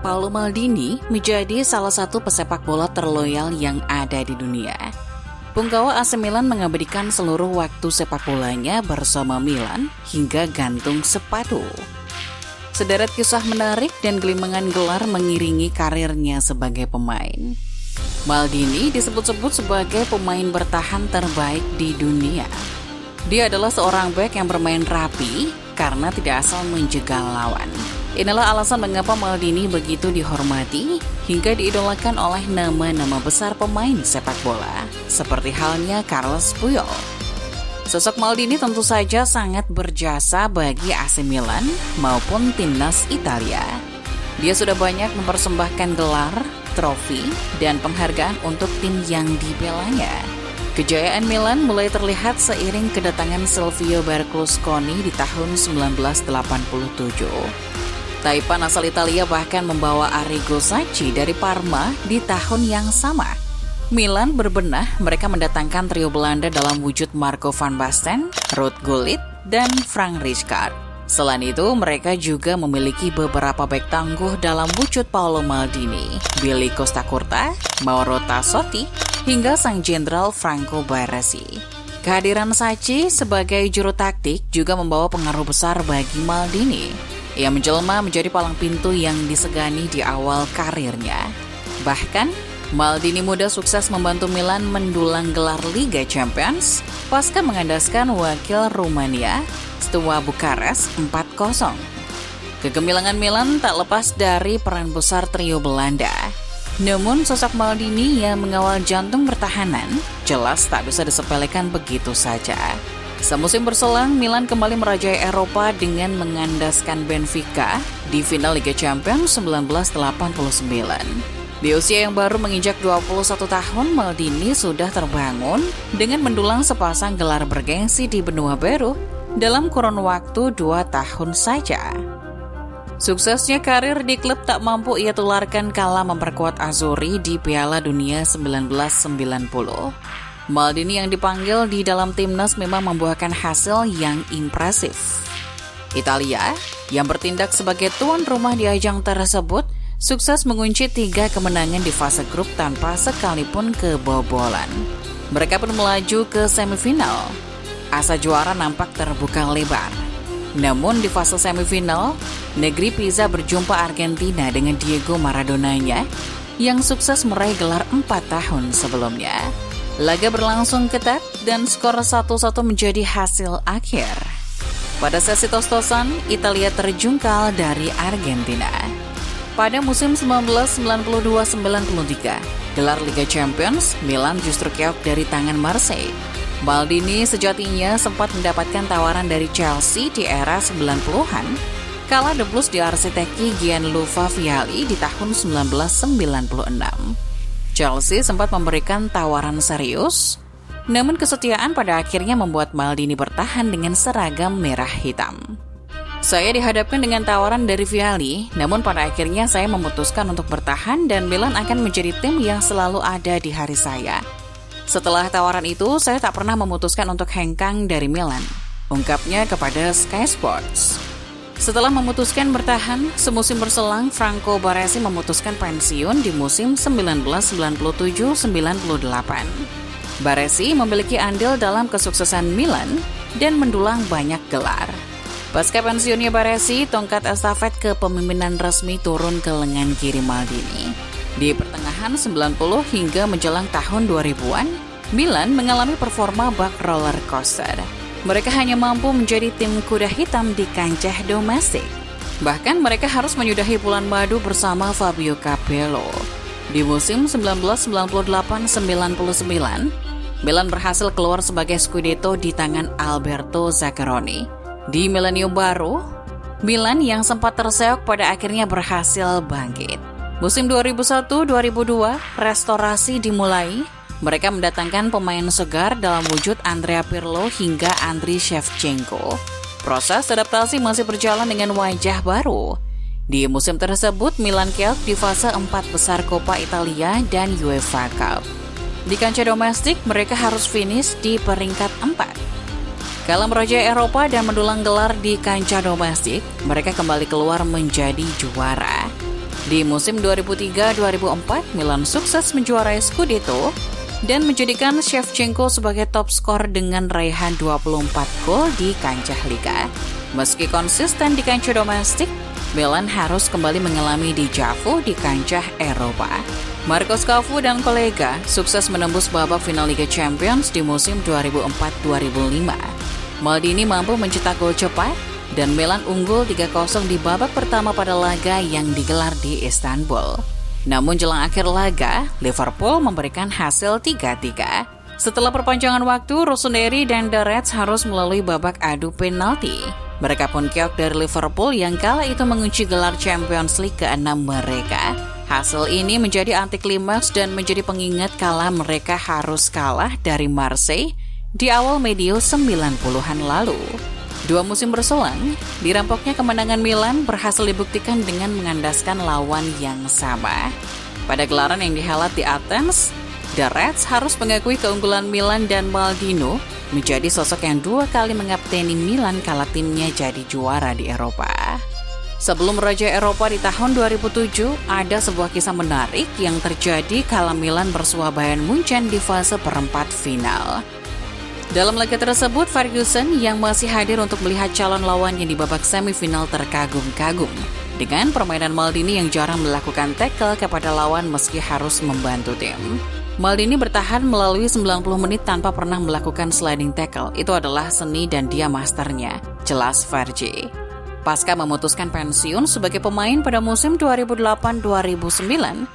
Paolo Maldini menjadi salah satu pesepak bola terloyal yang ada di dunia. Punggawa AC Milan mengabadikan seluruh waktu sepak bolanya bersama Milan hingga gantung sepatu. Sederet kisah menarik dan gelimangan gelar mengiringi karirnya sebagai pemain. Maldini disebut-sebut sebagai pemain bertahan terbaik di dunia. Dia adalah seorang bek yang bermain rapi karena tidak asal menjegal lawan. Inilah alasan mengapa Maldini begitu dihormati hingga diidolakan oleh nama-nama besar pemain sepak bola, seperti halnya Carles Puyol. Sosok Maldini tentu saja sangat berjasa bagi AC Milan maupun timnas Italia. Dia sudah banyak mempersembahkan gelar, trofi, dan penghargaan untuk tim yang dibelanya. Kejayaan Milan mulai terlihat seiring kedatangan Silvio Berlusconi di tahun 1987. Taipan asal Italia bahkan membawa Arrigo Sacchi dari Parma di tahun yang sama. Milan berbenah, mereka mendatangkan trio Belanda dalam wujud Marco van Basten, Ruud Gullit, dan Frank Rijkaard. Selain itu, mereka juga memiliki beberapa bek tangguh dalam wujud Paolo Maldini, Billy Costacurta, Mauro Tassotti, hingga sang jenderal Franco Baresi. Kehadiran Sacchi sebagai juru taktik juga membawa pengaruh besar bagi Maldini. Ia menjelma menjadi palang pintu yang disegani di awal karirnya. Bahkan, Maldini muda sukses membantu Milan mendulang gelar Liga Champions pasca mengandaskan wakil Rumania, Steaua Bukares 4-0. Kegemilangan Milan tak lepas dari peran besar trio Belanda. Namun sosok Maldini yang mengawal jantung pertahanan jelas tak bisa disepelekan begitu saja. Semusim berselang, Milan kembali merajai Eropa dengan mengandaskan Benfica di final Liga Champions 1989. Di usia yang baru menginjak 21 tahun, Maldini sudah terbangun dengan mendulang sepasang gelar bergengsi di benua biru dalam kurun waktu 2 tahun saja. Suksesnya karir di klub tak mampu ia tularkan kala memperkuat Azzurri di Piala Dunia 1990. Maldini yang dipanggil di dalam timnas memang membuahkan hasil yang impresif. Italia, yang bertindak sebagai tuan rumah di ajang tersebut, sukses mengunci 3 kemenangan di fase grup tanpa sekalipun kebobolan. Mereka pun melaju ke semifinal. Asa juara nampak terbuka lebar. Namun di fase semifinal, negeri Pisa berjumpa Argentina dengan Diego Maradonanya yang sukses meraih gelar 4 tahun sebelumnya. Laga berlangsung ketat dan skor 1-1 menjadi hasil akhir. Pada sesi tos-tosan, Italia terjungkal dari Argentina. Pada musim 1992-93, gelar Liga Champions, Milan justru keok dari tangan Marseille. Maldini sejatinya sempat mendapatkan tawaran dari Chelsea di era 90-an, kala The Blues diarsiteki Gianluca Vialli di tahun 1996. Chelsea sempat memberikan tawaran serius, namun kesetiaan pada akhirnya membuat Maldini bertahan dengan seragam merah hitam. Saya dihadapkan dengan tawaran dari Vialli, namun pada akhirnya saya memutuskan untuk bertahan dan Milan akan menjadi tim yang selalu ada di hari saya. Setelah tawaran itu, saya tak pernah memutuskan untuk hengkang dari Milan, ungkapnya kepada Sky Sports. Setelah memutuskan bertahan, semusim berselang, Franco Baresi memutuskan pensiun di musim 1997-98. Baresi memiliki andil dalam kesuksesan Milan dan mendulang banyak gelar. Pasca pensiunnya Baresi, tongkat estafet kepemimpinan resmi turun ke lengan kiri Maldini. Di pertengahan 90 hingga menjelang tahun 2000-an, Milan mengalami performa bak roller coaster. Mereka hanya mampu menjadi tim kuda hitam di kancah domestik. Bahkan mereka harus menyudahi bulan madu bersama Fabio Capello. Di musim 1998-99, Milan berhasil keluar sebagai Scudetto di tangan Alberto Zaccheroni. Di milenium baru, Milan yang sempat terseok pada akhirnya berhasil bangkit. Musim 2001-2002, restorasi dimulai. Mereka mendatangkan pemain segar dalam wujud Andrea Pirlo hingga Andriy Shevchenko. Proses adaptasi masih berjalan dengan wajah baru. Di musim tersebut, Milan keok di fase 4 besar Coppa Italia dan UEFA Cup. Di kancah domestik, mereka harus finish di peringkat 4. Kala merajai Eropa dan mendulang gelar di kancah domestik, mereka kembali keluar menjadi juara. Di musim 2003-2004, Milan sukses menjuarai Scudetto dan menjadikan Shevchenko sebagai top skor dengan raihan 24 gol di kancah liga. Meski konsisten di kancah domestik, Milan harus kembali mengalami dejavu di kancah Eropa. Marco Scafu dan kolega sukses menembus babak final Liga Champions di musim 2004-2005. Maldini mampu mencetak gol cepat dan Milan unggul 3-0 di babak pertama pada laga yang digelar di Istanbul. Namun jelang akhir laga, Liverpool memberikan hasil 3-3. Setelah perpanjangan waktu, Rossoneri dan The Reds harus melalui babak adu penalti. Mereka pun keok dari Liverpool yang kala itu mengunci gelar Champions League ke-6 mereka. Hasil ini menjadi antiklimaks dan menjadi pengingat kala mereka harus kalah dari Marseille di awal medio 90-an lalu. 2 musim berselang, dirampoknya kemenangan Milan berhasil dibuktikan dengan mengandaskan lawan yang sama. Pada gelaran yang dihelat di Athens, The Reds harus mengakui keunggulan Milan dan Maldini menjadi sosok yang 2 kali mengapteni Milan kala timnya jadi juara di Eropa. Sebelum Raja Eropa di tahun 2007, ada sebuah kisah menarik yang terjadi kala Milan bersua Bayern Munchen di fase perempat final. Dalam laga tersebut, Ferguson yang masih hadir untuk melihat calon lawannya di babak semifinal terkagum-kagum dengan permainan Maldini yang jarang melakukan tackle kepada lawan meski harus membantu tim. Maldini bertahan melalui 90 menit tanpa pernah melakukan sliding tackle. Itu adalah seni dan dia masternya, jelas Fergie. Pasca memutuskan pensiun sebagai pemain pada musim 2008-2009,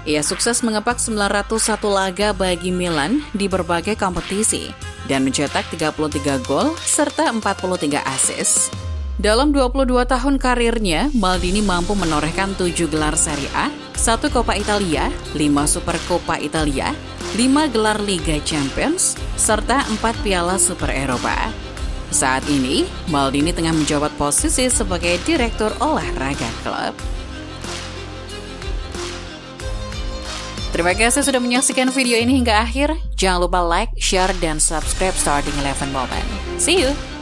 ia sukses mengepak 901 laga bagi Milan di berbagai kompetisi dan mencetak 33 gol serta 43 assist. Dalam 22 tahun karirnya, Maldini mampu menorehkan 7 gelar Serie A, 1 Coppa Italia, 5 Super Coppa Italia, 5 gelar Liga Champions, serta 4 Piala Super Eropa. Saat ini, Maldini tengah menjabat posisi sebagai direktur olahraga klub. Terima kasih sudah menyaksikan video ini hingga akhir. Jangan lupa like, share, dan subscribe Starting 11 Moment. See you!